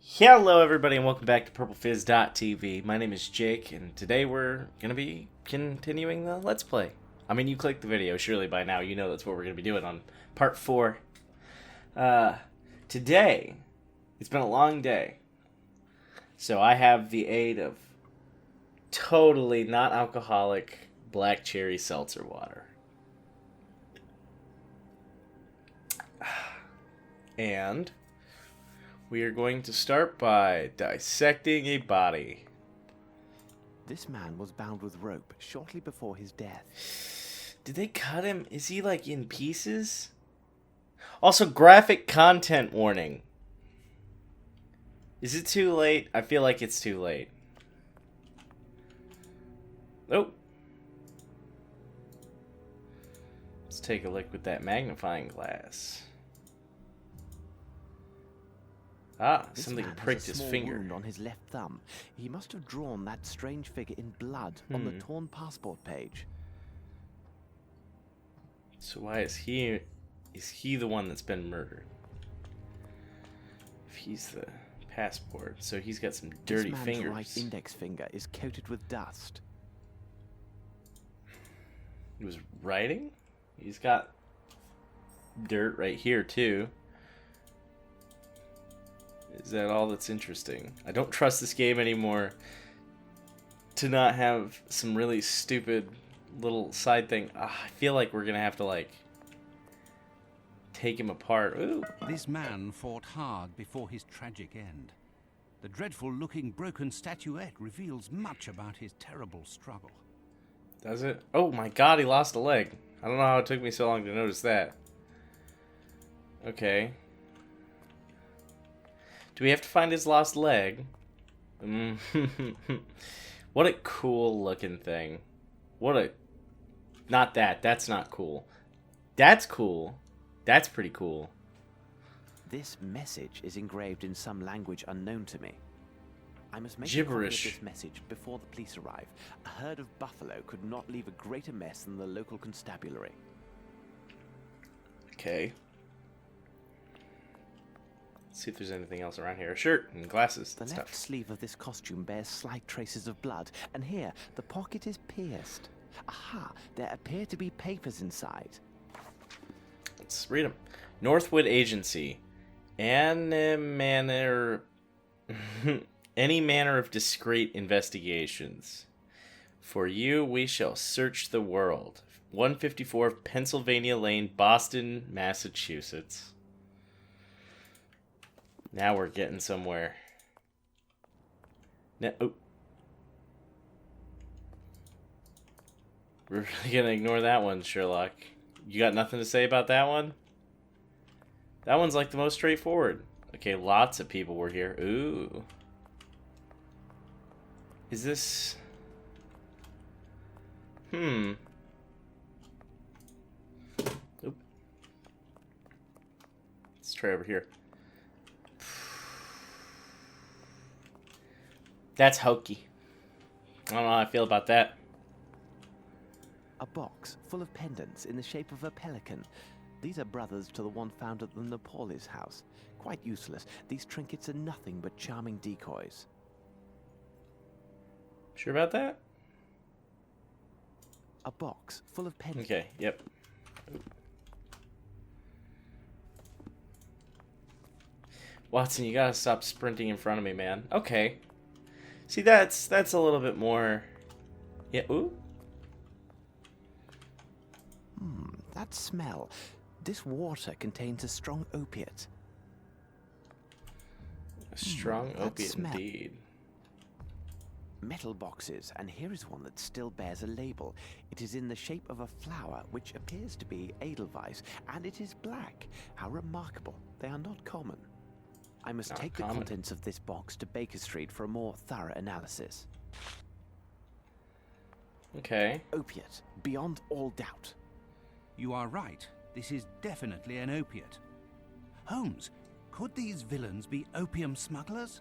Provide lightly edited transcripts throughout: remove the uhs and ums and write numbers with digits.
Hello everybody and welcome back to PurpleFizz.tv. My name is Jake and today we're going to be continuing the Let's Play. I mean, you clicked the video, surely by now you know that's what we're going to be doing on part 4. Today, it's been a long day, so I have the aid of totally not alcoholic black cherry seltzer water. And we are going to start by dissecting a body. This man was bound with rope shortly before his death. Did they cut him? Is he like in pieces? Also, graphic content warning. Is it too late? I feel like it's too late. Oh. Let's take a look with that magnifying glass. Ah, This something man has pricked a his small finger. wound on his left thumb. He must have drawn that strange figure in blood on the torn passport page. So why is he the one that's been murdered? If he's the passport, so he's got some dirty this man's fingers. right index finger is coated with dust. He was writing? He's got dirt right here too. Is that all that's interesting? I don't trust this game anymore to not have some really stupid little side thing. I feel like we're gonna have to like take him apart. Ooh. This man fought hard before his tragic end. The dreadful-looking broken statuette reveals much about his terrible struggle. Does it? Oh my god, he lost a leg. I don't know how it took me so long to notice that. Okay. Do we have to find his lost leg? What a cool looking thing. What a... Not that. That's not cool. That's cool. That's pretty cool. This message is engraved in some language unknown to me. I must make Gibberish. a copy of this message before the police arrive. A herd of buffalo could not leave a greater mess than the local constabulary. Okay. Let's see if there's anything else around here. A shirt and glasses The and left stuff. sleeve of this costume bears slight traces of blood, and here, the pocket is pierced. Aha, there appear to be papers inside. Let's read them. Northwood Agency. Any manner of discreet investigations. For you, we shall search the world. 154 Pennsylvania Lane, Boston, Massachusetts. Now we're getting somewhere. Oh. We're really gonna ignore that one, Sherlock. You got nothing to say about that one? That one's like the most straightforward. Okay, lots of people were here. Ooh. Is this... Oop. Let's try over here. That's hokey. I don't know how I feel about that. A box full of pendants in the shape of a pelican. These are brothers to the one found at the Napolis house. Quite useless. These trinkets are nothing but charming decoys. Sure about that? A box full of pendants. Okay, yep. Watson, you gotta stop sprinting in front of me, man. Okay. See, that's a little bit more... Yeah, ooh. That smell. This water contains a strong opiate. A strong that opiate smell. indeed. Metal boxes, and here is one that still bears a label. It is in the shape of a flower, which appears to be Edelweiss, and it is black. How remarkable. They are not common. I must Not take common. the contents of this box to Baker Street for a more thorough analysis. Okay. Opiate, beyond all doubt. You are right. This is definitely an opiate. Holmes, could these villains be opium smugglers?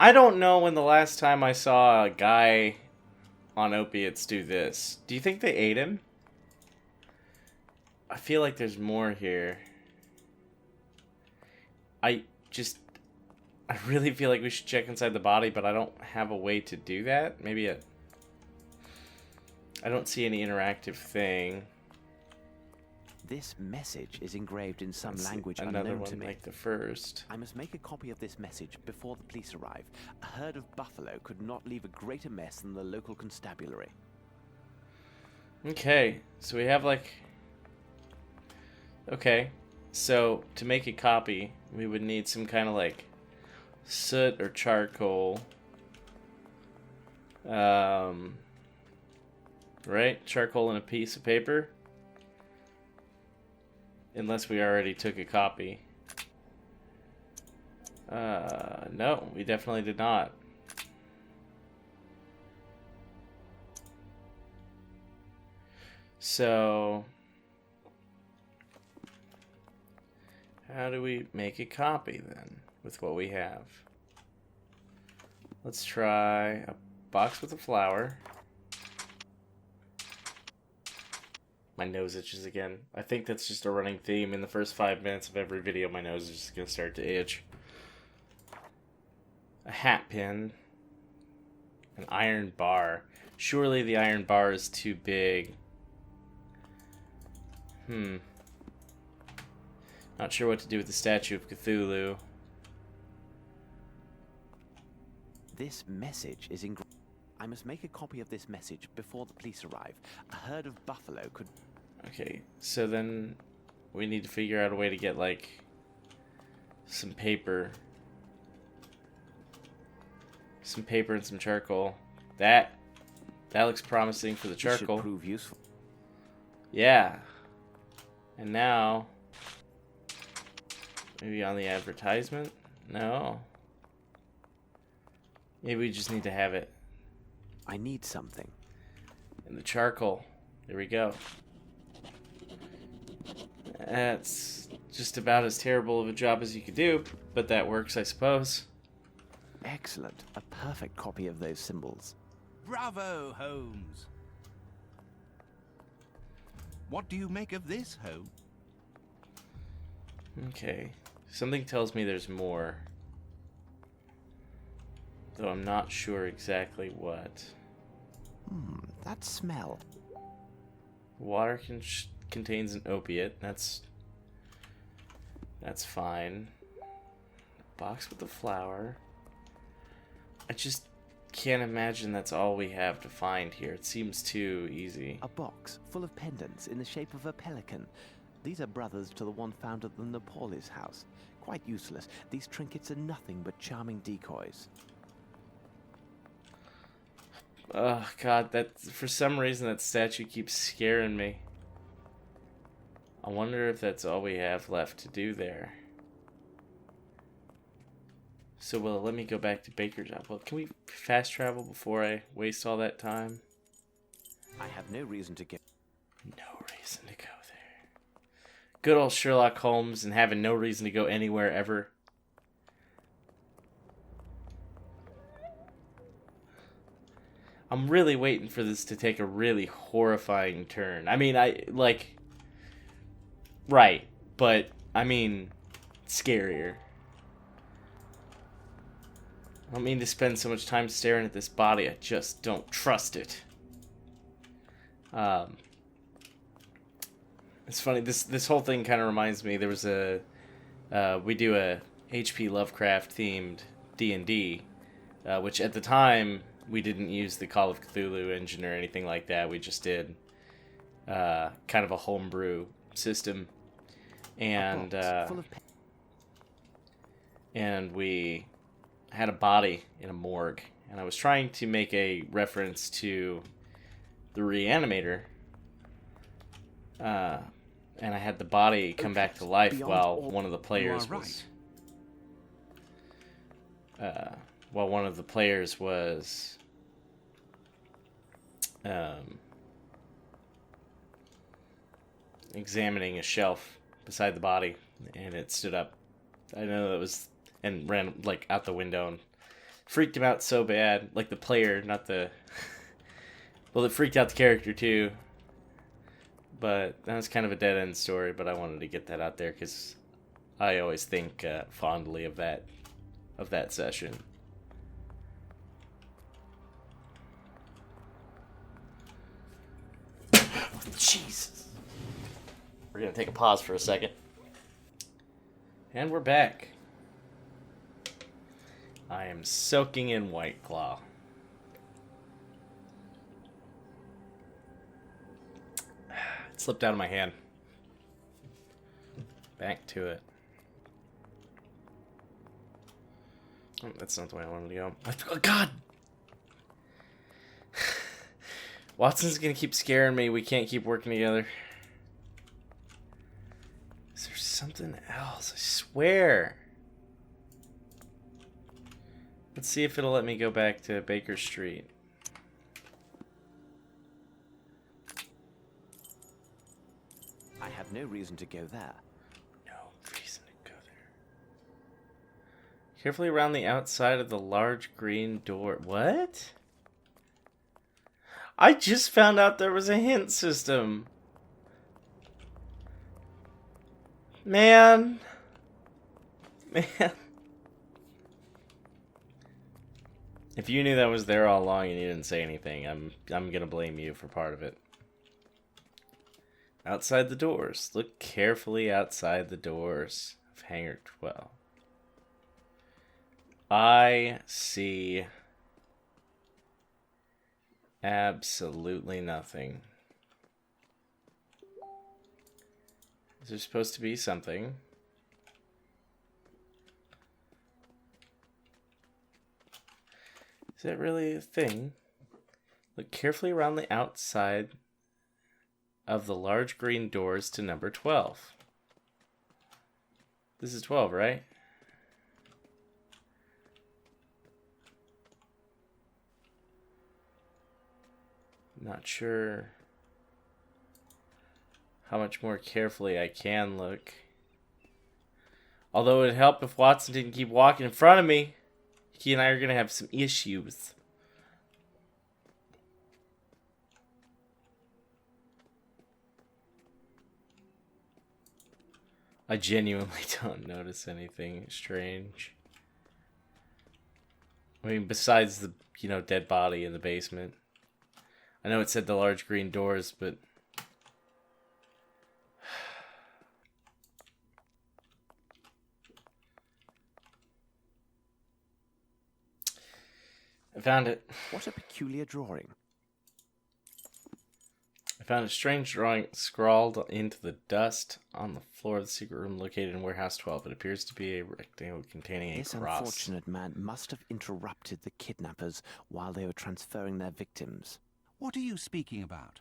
I don't know when the last time I saw a guy on opiates do this. Do you think they ate him? I feel like there's more here. I really feel like we should check inside the body, but I don't have a way to do that. Maybe I don't see any interactive thing. This message is engraved in some Let's see, language another unknown one to me. like the first. I must make a copy of this message before the police arrive. A herd of buffalo could not leave a greater mess than the local constabulary. Okay, so we have like... Okay, so to make a copy, we would need some kind of like soot or charcoal. Right? Charcoal and a piece of paper. Unless we already took a copy. No, we definitely did not. So, how do we make a copy then with what we have? Let's try a box with a flower. My nose itches again. I think that's just a running theme. In the first 5 minutes of every video, my nose is just going to start to itch. A hat pin. An iron bar. Surely the iron bar is too big. Not sure what to do with the statue of Cthulhu. This message is engraved. I must make a copy of this message before the police arrive. A herd of buffalo could... Okay, so then we need to figure out a way to get, like, some paper. Some paper and some charcoal. That looks promising for the This charcoal. should prove useful. Yeah. And now... Maybe on the advertisement? No. Maybe we just need to have it. I need something. And the charcoal. There we go. That's just about as terrible of a job as you could do, but that works, I suppose. Excellent. A perfect copy of those symbols. Bravo, Holmes! What do you make of this, Holmes? Okay. Something tells me there's more. Though I'm not sure exactly what. That smell. Water contains an opiate. That's fine. Box with the flower. I just can't imagine that's all we have to find here. It seems too easy. A box full of pendants in the shape of a pelican. These are brothers to the one found at the Napolis house. Quite useless. These trinkets are nothing but charming decoys. Oh god, that for some reason that statue keeps scaring me. I wonder if that's all we have left to do there. So, well, let me go back to Baker's job. Well, can we fast travel before I waste all that time? I have no reason to get... No reason to go there. Good old Sherlock Holmes and having no reason to go anywhere ever. I'm really waiting for this to take a really horrifying turn. I mean, right, but, I mean, scarier. I don't mean to spend so much time staring at this body, I just don't trust it. It's funny, this whole thing kind of reminds me, there was we do a H.P. Lovecraft themed D&D, which at the time, we didn't use the Call of Cthulhu engine or anything like that. We just did kind of a homebrew system. And we had a body in a morgue. And I was trying to make a reference to the Reanimator. And I had the body come back to life while one of the players was... while one of the players was examining a shelf beside the body, and it stood up. I know it was, and ran like out the window and freaked him out so bad, like the player, not the. Well, it freaked out the character too. But that was kind of a dead end story. But I wanted to get that out there because I always think fondly of that session. Jesus. We're gonna take a pause for a second. And we're back. I am soaking in White Claw. It slipped out of my hand. Back to it. Oh, that's not the way I wanted to go. Oh, God! Watson's gonna keep scaring me. We can't keep working together. Is there something else? I swear. Let's see if it'll let me go back to Baker Street. I have no reason to go there. No reason to go there. Carefully around the outside of the large green door. What? I just found out there was a hint system. Man. If you knew that was there all along and you didn't say anything, I'm gonna blame you for part of it. Outside the doors. Look carefully outside the doors of Hangar 12. I see absolutely nothing. Is there supposed to be something? Is that really a thing? Look carefully around the outside of the large green doors to number 12. This is 12, right? Not sure how much more carefully I can look. Although it'd help if Watson didn't keep walking in front of me. He and I are going to have some issues. I genuinely don't notice anything strange. I mean, besides the, dead body in the basement. I know it said the large green doors, but... I found it. What a peculiar drawing. I found a strange drawing scrawled into the dust on the floor of the secret room located in Warehouse 12. It appears to be a rectangle containing a This cross. unfortunate man must have interrupted the kidnappers while they were transferring their victims. What are you speaking about?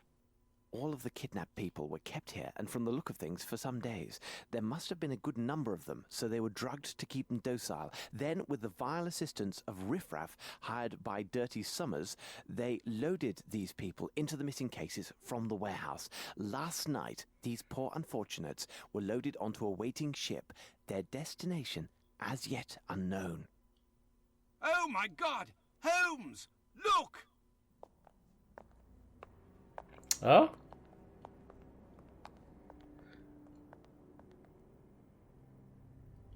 All of the kidnapped people were kept here, and from the look of things, for some days. There must have been a good number of them, so they were drugged to keep them docile. Then, with the vile assistance of riffraff hired by Dirty Summers, they loaded these people into the missing cases from the warehouse. Last night, these poor unfortunates were loaded onto a waiting ship, their destination as yet unknown. Oh my God! Holmes! Look! Oh?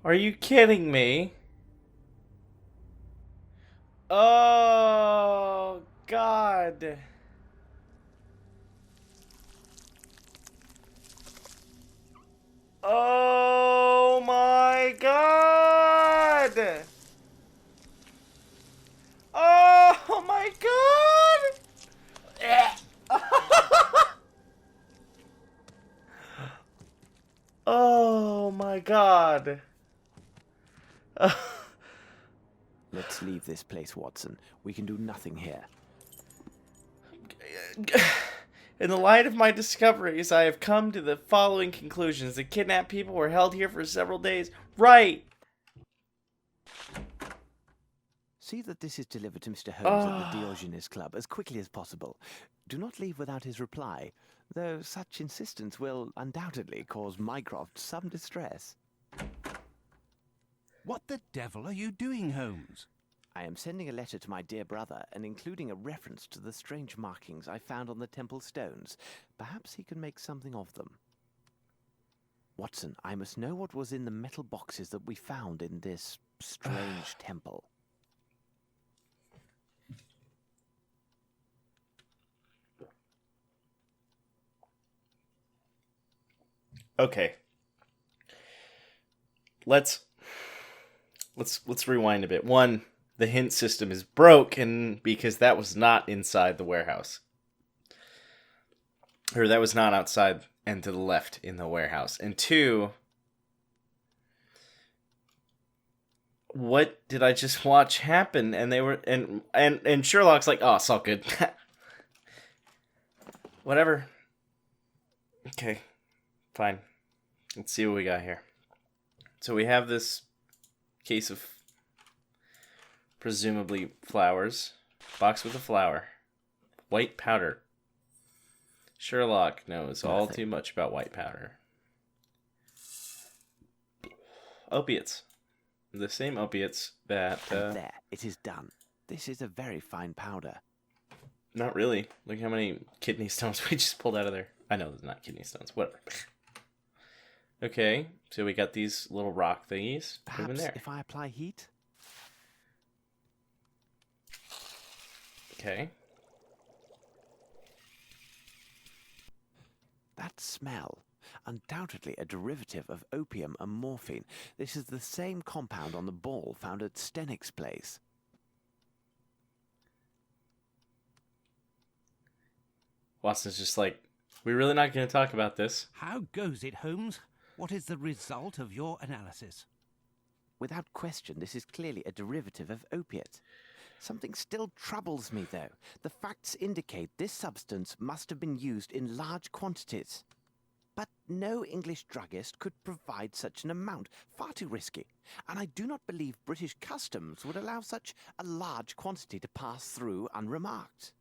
Are you kidding me? Oh, God. Oh, my God. Oh, my God. Oh, my God. Let's leave this place, Watson. We can do nothing here. In the light of my discoveries, I have come to the following conclusions. The kidnapped people were held here for several days. Right! See that this is delivered to Mr. Holmes at the Diogenes Club as quickly as possible. Do not leave without his reply, though such insistence will undoubtedly cause Mycroft some distress. What the devil are you doing, Holmes? I am sending a letter to my dear brother and including a reference to the strange markings I found on the temple stones. Perhaps he can make something of them. Watson, I must know what was in the metal boxes that we found in this strange temple. Okay. Let's rewind a bit. One, the hint system is broken because that was not inside the warehouse. Or that was not outside and to the left in the warehouse. And two, what did I just watch happen? And they were and Sherlock's like, oh, it's all good. Whatever. Okay. Fine. Let's see what we got here. So we have this case of presumably flowers. Box with a flower. White powder. Sherlock knows all too much about white powder. Opiates. The same opiates that... And there, it is done. This is a very fine powder. Not really. Look how many kidney stones we just pulled out of there. I know they're not kidney stones. Whatever. Okay, so we got these little rock thingies. Put them in Perhaps there. if I apply heat? Okay. That smell. Undoubtedly a derivative of opium and morphine. This is the same compound on the ball found at Stennick's place. Watson's just like, we're really not going to talk about this. How goes it, Holmes? What is the result of your analysis? Without question, this is clearly a derivative of opiate. Something still troubles me, though. The facts indicate this substance must have been used in large quantities. But no English druggist could provide such an amount. Far too risky. And I do not believe British customs would allow such a large quantity to pass through unremarked.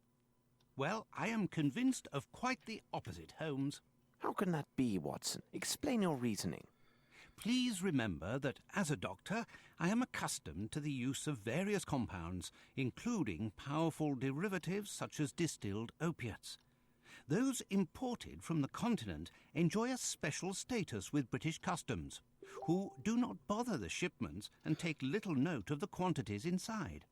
Well, I am convinced of quite the opposite, Holmes. How can that be, Watson? Explain your reasoning. Please remember that as a doctor, I am accustomed to the use of various compounds, including powerful derivatives such as distilled opiates. Those imported from the continent enjoy a special status with British customs, who do not bother the shipments and take little note of the quantities inside.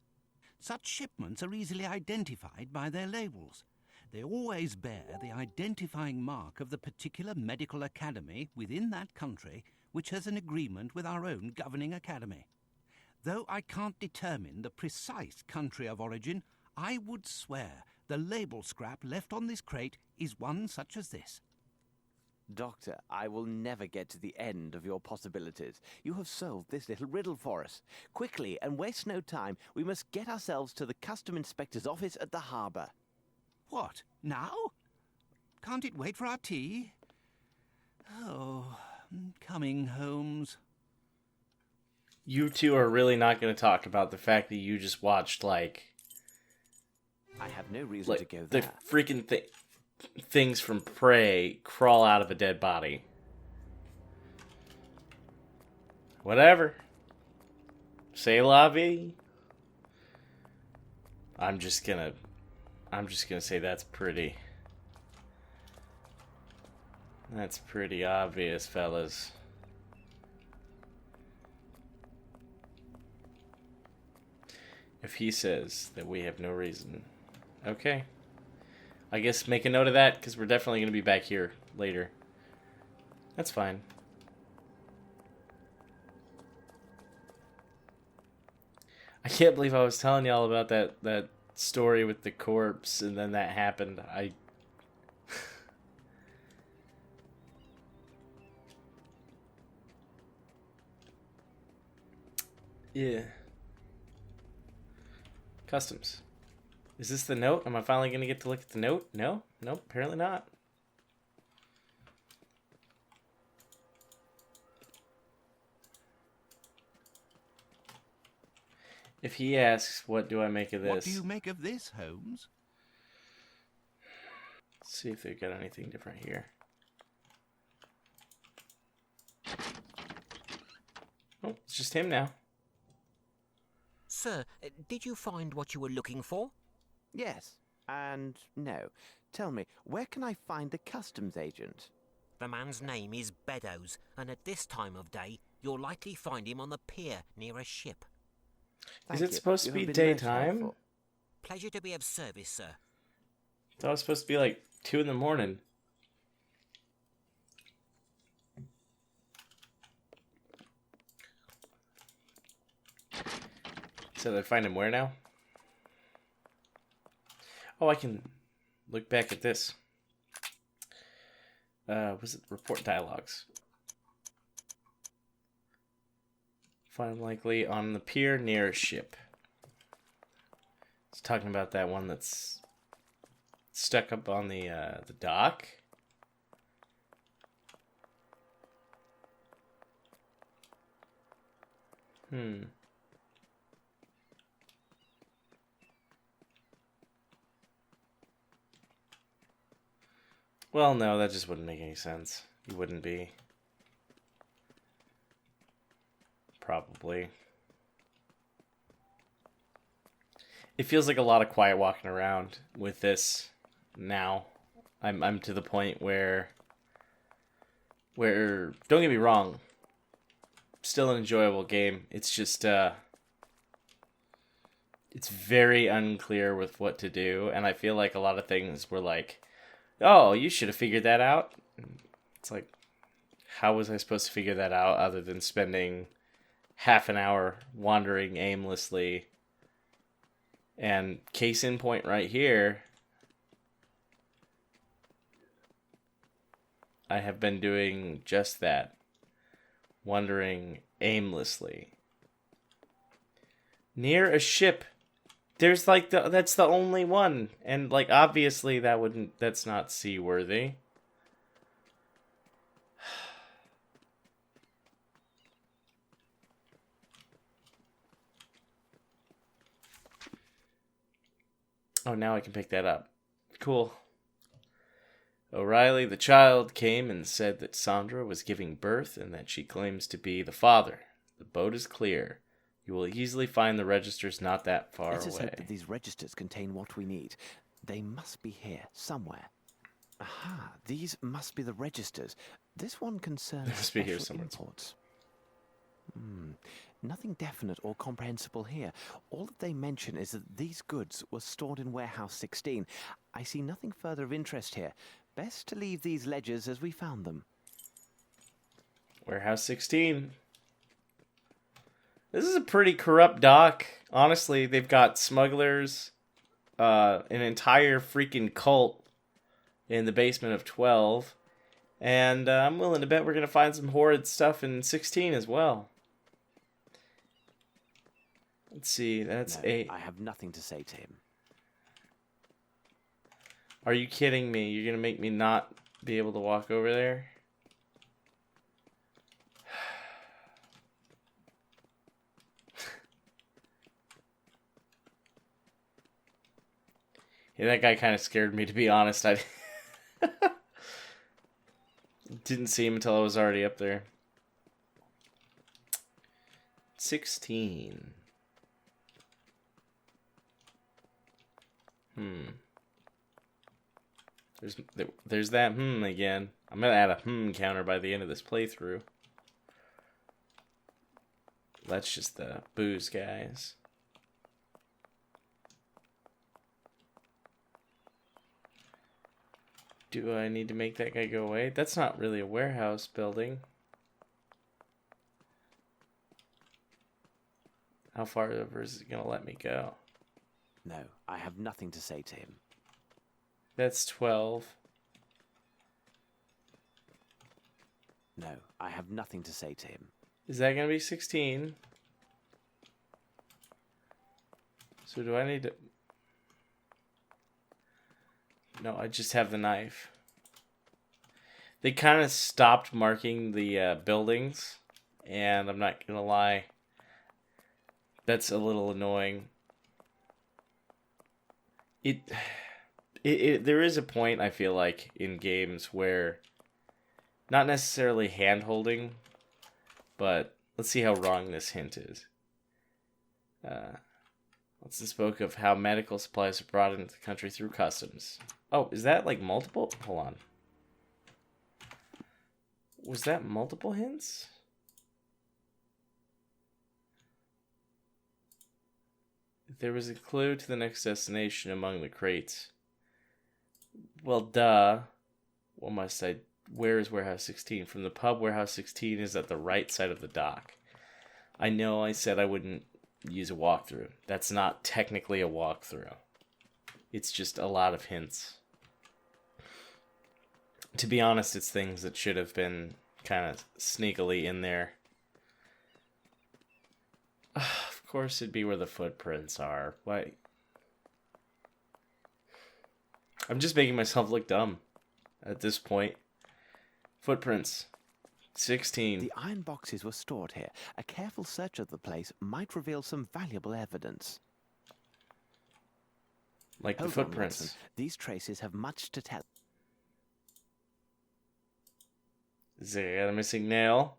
Such shipments are easily identified by their labels. They always bear the identifying mark of the particular medical academy within that country which has an agreement with our own governing academy. Though I can't determine the precise country of origin, I would swear the label scrap left on this crate is one such as this. Doctor, I will never get to the end of your possibilities. You have solved this little riddle for us. Quickly, and waste no time, we must get ourselves to the custom inspector's office at the harbour. What, now? Can't it wait for our tea? Oh, coming, Holmes. You two are really not going to talk about the fact that you just watched, like... I have no reason to go the there. freaking things from Prey crawl out of a dead body. Whatever. C'est la vie. I'm just gonna say that's pretty obvious, fellas. If he says that we have no reason, okay. I guess make a note of that, because we're definitely going to be back here later. That's fine. I can't believe I was telling y'all about that story with the corpse, and then that happened. Yeah. Customs. Is this the note? Am I finally going to get to look at the note? No? Nope, apparently not. If he asks, what do I make of this? What do you make of this, Holmes? Let's see if they've got anything different here. Oh, it's just him now. Sir, did you find what you were looking for? Yes, and no. Tell me, where can I find the customs agent? The man's name is Beddoes, and at this time of day, you'll likely find him on the pier near a ship. Is Thank it you. supposed You to be have been most daytime? helpful. Pleasure to be of service, sir. I thought it was supposed to be like 2 in the morning. So they find him where now? Oh, I can look back at this. Was it report dialogues? Find him likely on the pier near a ship. It's talking about that one that's stuck up on the dock. Well, no, that just wouldn't make any sense. You wouldn't be. Probably. It feels like a lot of quiet walking around with this now. I'm to the point where don't get me wrong, still an enjoyable game. It's just it's very unclear with what to do, and I feel like a lot of things were like, oh, you should have figured that out. It's like, how was I supposed to figure that out other than spending half an hour wandering aimlessly? And case in point right here, I have been doing just that. Wandering aimlessly. Near a ship. There's like that's the only one. And like obviously that's not seaworthy. Oh, now I can pick that up. Cool. O'Reilly, the child, came and said that Sandra was giving birth and that she claims to be the father. The boat is clear. You will easily find the registers not that far Let us away. hope that these registers contain what we need. They must be here, somewhere. Aha, these must be the registers. This one concerns They must be here special somewhere. imports. Nothing definite or comprehensible here. All that they mention is that these goods were stored in warehouse 16. I see nothing further of interest here. Best to leave these ledgers as we found them. Warehouse 16. This is a pretty corrupt dock. Honestly, they've got smugglers, an entire freaking cult in the basement of 12. And I'm willing to bet we're going to find some horrid stuff in 16 as well. Let's see, that's No, 8. I have nothing to say to him. Are you kidding me? You're going to make me not be able to walk over there? Yeah, that guy kind of scared me, to be honest. I didn't see him until I was already up there. 16. There's that again. I'm gonna add a counter by the end of this playthrough. That's just the booze, guys. Do I need to make that guy go away? That's not really a warehouse building. How far over is it gonna let me go? No, I have nothing to say to him. That's 12. No, I have nothing to say to him. Is that gonna be 16? So do I need to... No, I just have the knife. They kind of stopped marking the buildings, and I'm not gonna lie, that's a little annoying. There is a point, I feel like, in games where not necessarily hand-holding, but let's see how wrong this hint is. Let's just spoke of how medical supplies are brought into the country through customs. Oh, is that like multiple? Hold on. Was that multiple hints? There was a clue to the next destination among the crates. Well, duh. What must I... Where is Warehouse 16? From the pub, Warehouse 16 is at the right side of the dock. I know I said I wouldn't use a walkthrough. That's not technically a walkthrough. It's just a lot of hints. To be honest, it's things that should have been kind of sneakily in there. Of course it'd be where the footprints are. Why? I'm just making myself look dumb at this point. Footprints. 16. The iron boxes were stored here. A careful search of the place might reveal some valuable evidence. Like the Hold on, footprints. Watson. These traces have much to tell. Is there a missing nail?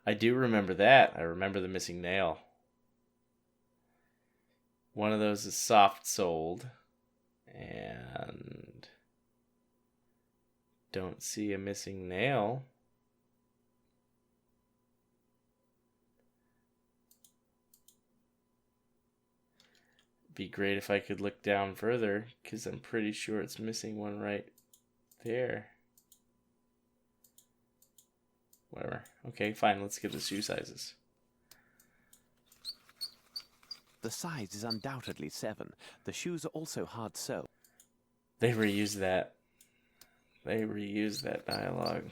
I do remember that. I remember the missing nail. One of those is soft-soled. And... don't see a missing nail. Be great if I could look down further, because I'm pretty sure it's missing one right there. Whatever. Okay, fine. Let's get the shoe sizes. The size is undoubtedly 7. The shoes are also hard sole. They reused that. They reused that dialogue.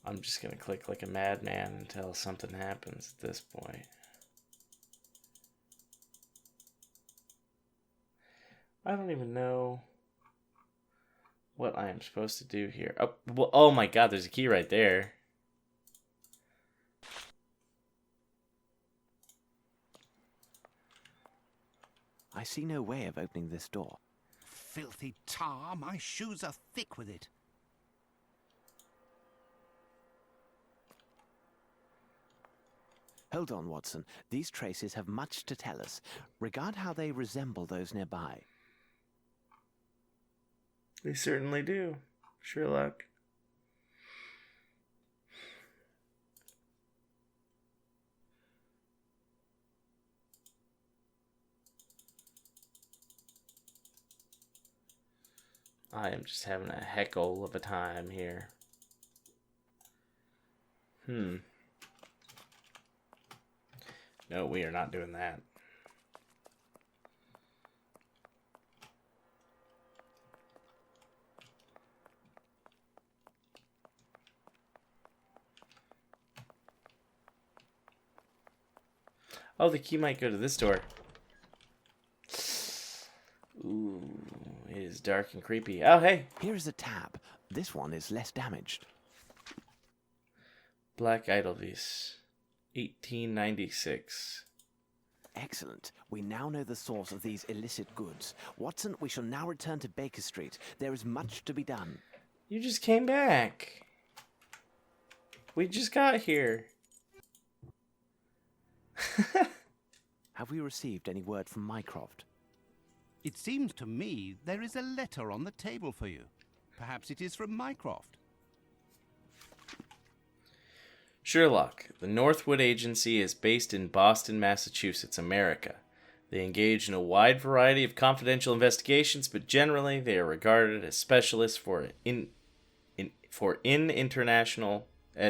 I'm just gonna click like a madman until something happens at this point. I don't even know what I am supposed to do here. Oh, well, oh my god, there's a key right there. I see no way of opening this door. Filthy tar, my shoes are thick with it. Hold on, Watson. These traces have much to tell us. Regard how they resemble those nearby. They certainly do, Sherlock. I am just having a heckle of a time here. No, we are not doing that. Oh, the key might go to this door. Ooh, it is dark and creepy. Oh, hey. Here is a tab. This one is less damaged. Black Edelweiss, 1896. Excellent. We now know the source of these illicit goods. Watson, we shall now return to Baker Street. There is much to be done. You just came back. We just got here. Have we received any word from Mycroft? It seems to me there is a letter on the table for you. Perhaps it is from Mycroft. Sherlock, the Northwood Agency is based in Boston, Massachusetts, America. They engage in a wide variety of confidential investigations, but generally they are regarded as specialists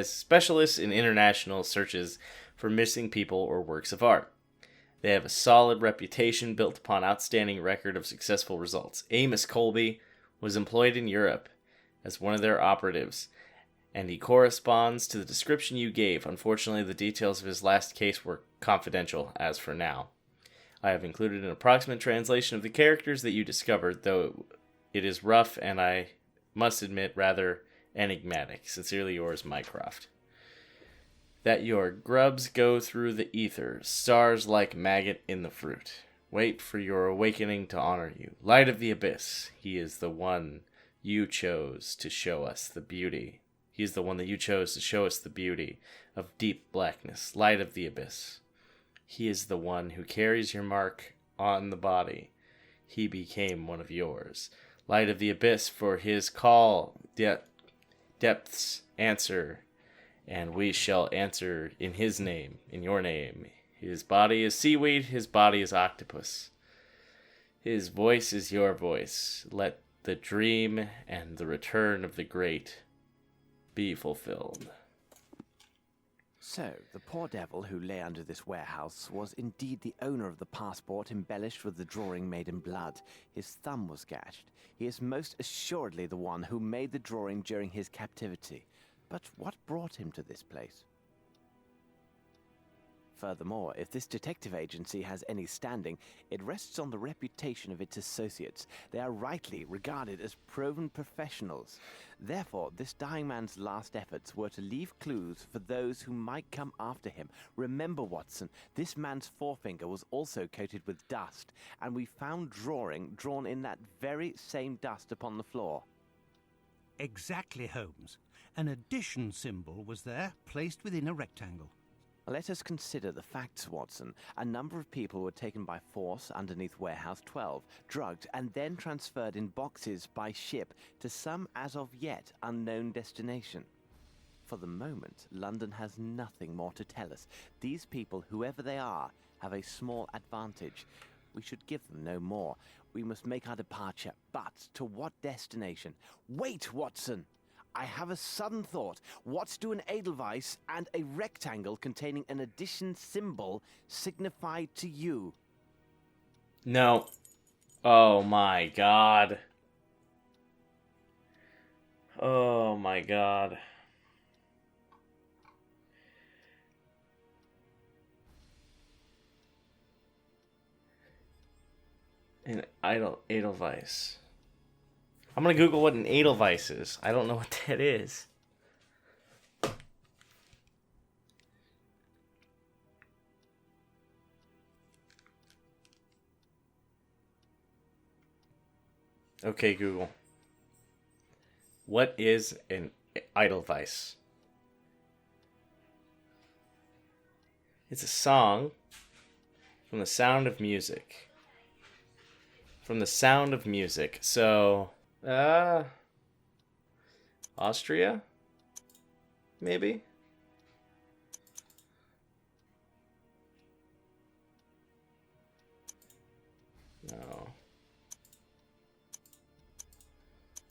specialists in international searches for missing people or works of art. They have a solid reputation built upon outstanding record of successful results. Amos Colby was employed in Europe as one of their operatives, and he corresponds to the description you gave. Unfortunately, the details of his last case were confidential as for now. I have included an approximate translation of the characters that you discovered, though it is rough and I must admit rather enigmatic. Sincerely yours, Mycroft. That your grubs go through the ether, stars like maggot in the fruit. Wait for your awakening to honor you. Light of the abyss, he is the one you chose to show us the beauty. He is the one that you chose to show us the beauty of deep blackness, light of the abyss. He is the one who carries your mark on the body. He became one of yours. Light of the abyss, for his call, depths answer, and we shall answer in his name, in your name. His body is seaweed, his body is octopus. His voice is your voice. Let the dream and the return of the great be fulfilled. So, the poor devil who lay under this warehouse was indeed the owner of the passport embellished with the drawing made in blood. His thumb was gashed. He is most assuredly the one who made the drawing during his captivity. But what brought him to this place? Furthermore, if this detective agency has any standing, it rests on the reputation of its associates. They are rightly regarded as proven professionals. Therefore, this dying man's last efforts were to leave clues for those who might come after him. Remember, Watson, this man's forefinger was also coated with dust, and we found drawing drawn in that very same dust upon the floor. Exactly, Holmes. An addition symbol was there, placed within a rectangle. Let us consider the facts, Watson. A number of people were taken by force underneath Warehouse 12, drugged, and then transferred in boxes by ship to some as of yet unknown destination. For the moment, London has nothing more to tell us. These people, whoever they are, have a small advantage. We should give them no more. We must make our departure, but to what destination? Wait, Watson! I have a sudden thought. What do an Edelweiss and a rectangle containing an addition symbol signify to you? No. Oh my god. Oh my god. An Edelweiss. I'm gonna Google what an Edelweiss is. I don't know what that is. Okay, Google. What is an Edelweiss? It's a song from The Sound of Music. From The Sound of Music. So, Austria? Maybe? No.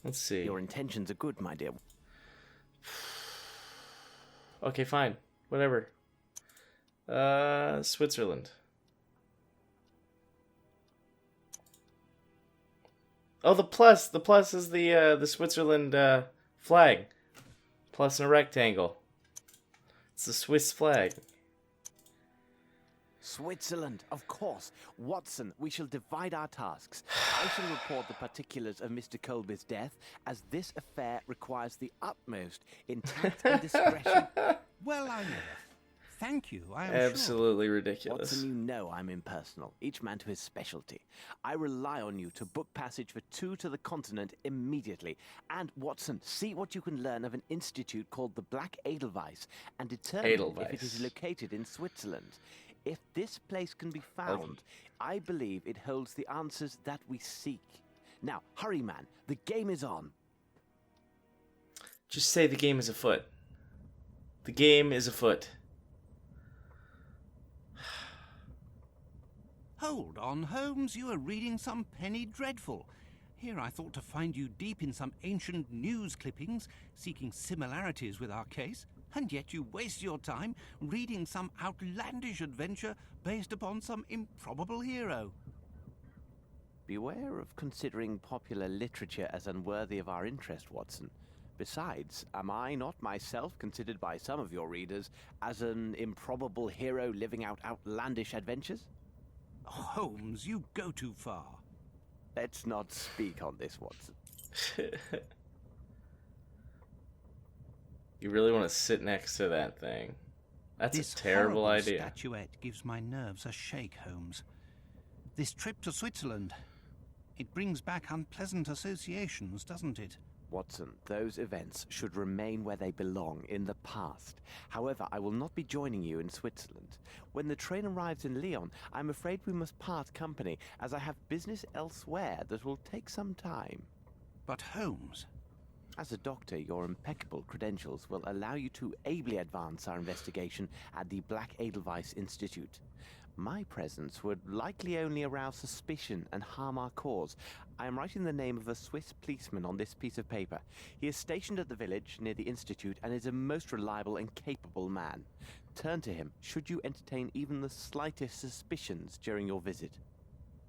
Let's see. Your intentions are good, my dear. Okay, fine. Whatever. Switzerland. Oh, the plus. The plus is the Switzerland flag. Plus in a rectangle. It's the Swiss flag. Switzerland, of course. Watson, we shall divide our tasks. I shall report the particulars of Mr. Colby's death, as this affair requires the utmost intact and discretion. Well, I never. Thank you, I am Absolutely ridiculous. Watson, you know I'm impersonal, each man to his specialty. I rely on you to book passage for 2 to the continent immediately. And, Watson, see what you can learn of an institute called the Black Edelweiss and determine if it is located in Switzerland. If this place can be found, I believe it holds the answers that we seek. Now, hurry, man. The game is on. Just say the game is afoot. The game is afoot. Hold on, Holmes, you are reading some penny dreadful. Here I thought to find you deep in some ancient news clippings, seeking similarities with our case, and yet you waste your time reading some outlandish adventure based upon some improbable hero. Beware of considering popular literature as unworthy of our interest, Watson. Besides, am I not myself considered by some of your readers as an improbable hero living out outlandish adventures? Holmes, you go too far. Let's not speak on this, Watson. You really want to sit next to that thing? That's This a terrible horrible idea. Statuette gives my nerves a shake, Holmes. This trip to Switzerland, it brings back unpleasant associations, doesn't it? Watson, those events should remain where they belong, in the past. However, I will not be joining you in Switzerland. When the train arrives in Lyon, I'm afraid we must part company, as I have business elsewhere that will take some time. But Holmes, As a doctor, your impeccable credentials will allow you to ably advance our investigation at the Black Edelweiss Institute. My presence would likely only arouse suspicion and harm our cause. I am writing the name of a Swiss policeman on this piece of paper. He is stationed at the village near the institute and is a most reliable and capable man. Turn to him should you entertain even the slightest suspicions during your visit.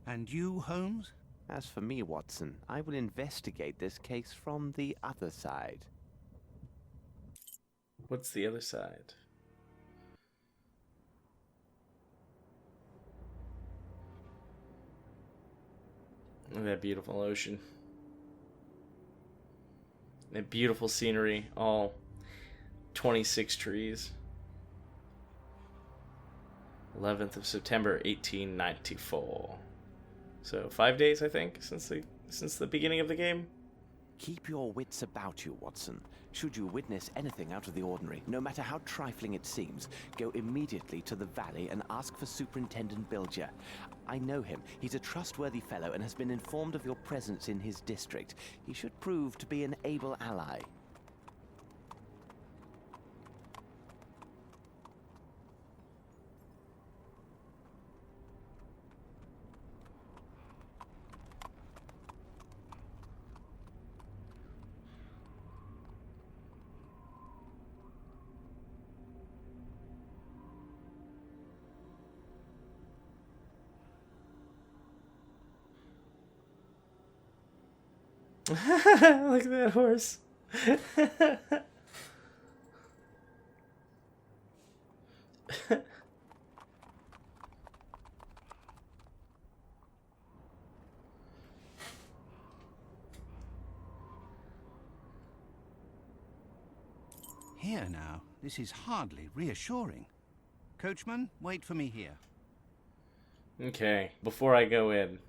and you, Holmes? As for me, Watson, I will investigate this case from the other side. What's the other side? Look at that beautiful ocean. That beautiful scenery. All 26 trees. 11th of September, 1894. So 5 days, I think, since the beginning of the game. Keep your wits about you, Watson. Should you witness anything out of the ordinary, no matter how trifling it seems, go immediately to the valley and ask for Superintendent Bilger. I know him. He's a trustworthy fellow and has been informed of your presence in his district. He should prove to be an able ally. Look at that horse. Here now, this is hardly reassuring. Coachman, wait for me here. Okay, before I go in,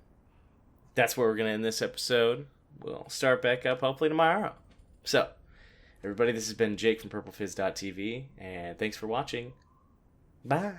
that's where we're going to end this episode. We'll start back up hopefully tomorrow. So, everybody, this has been Jake from PurpleFizz.tv, and thanks for watching. Bye.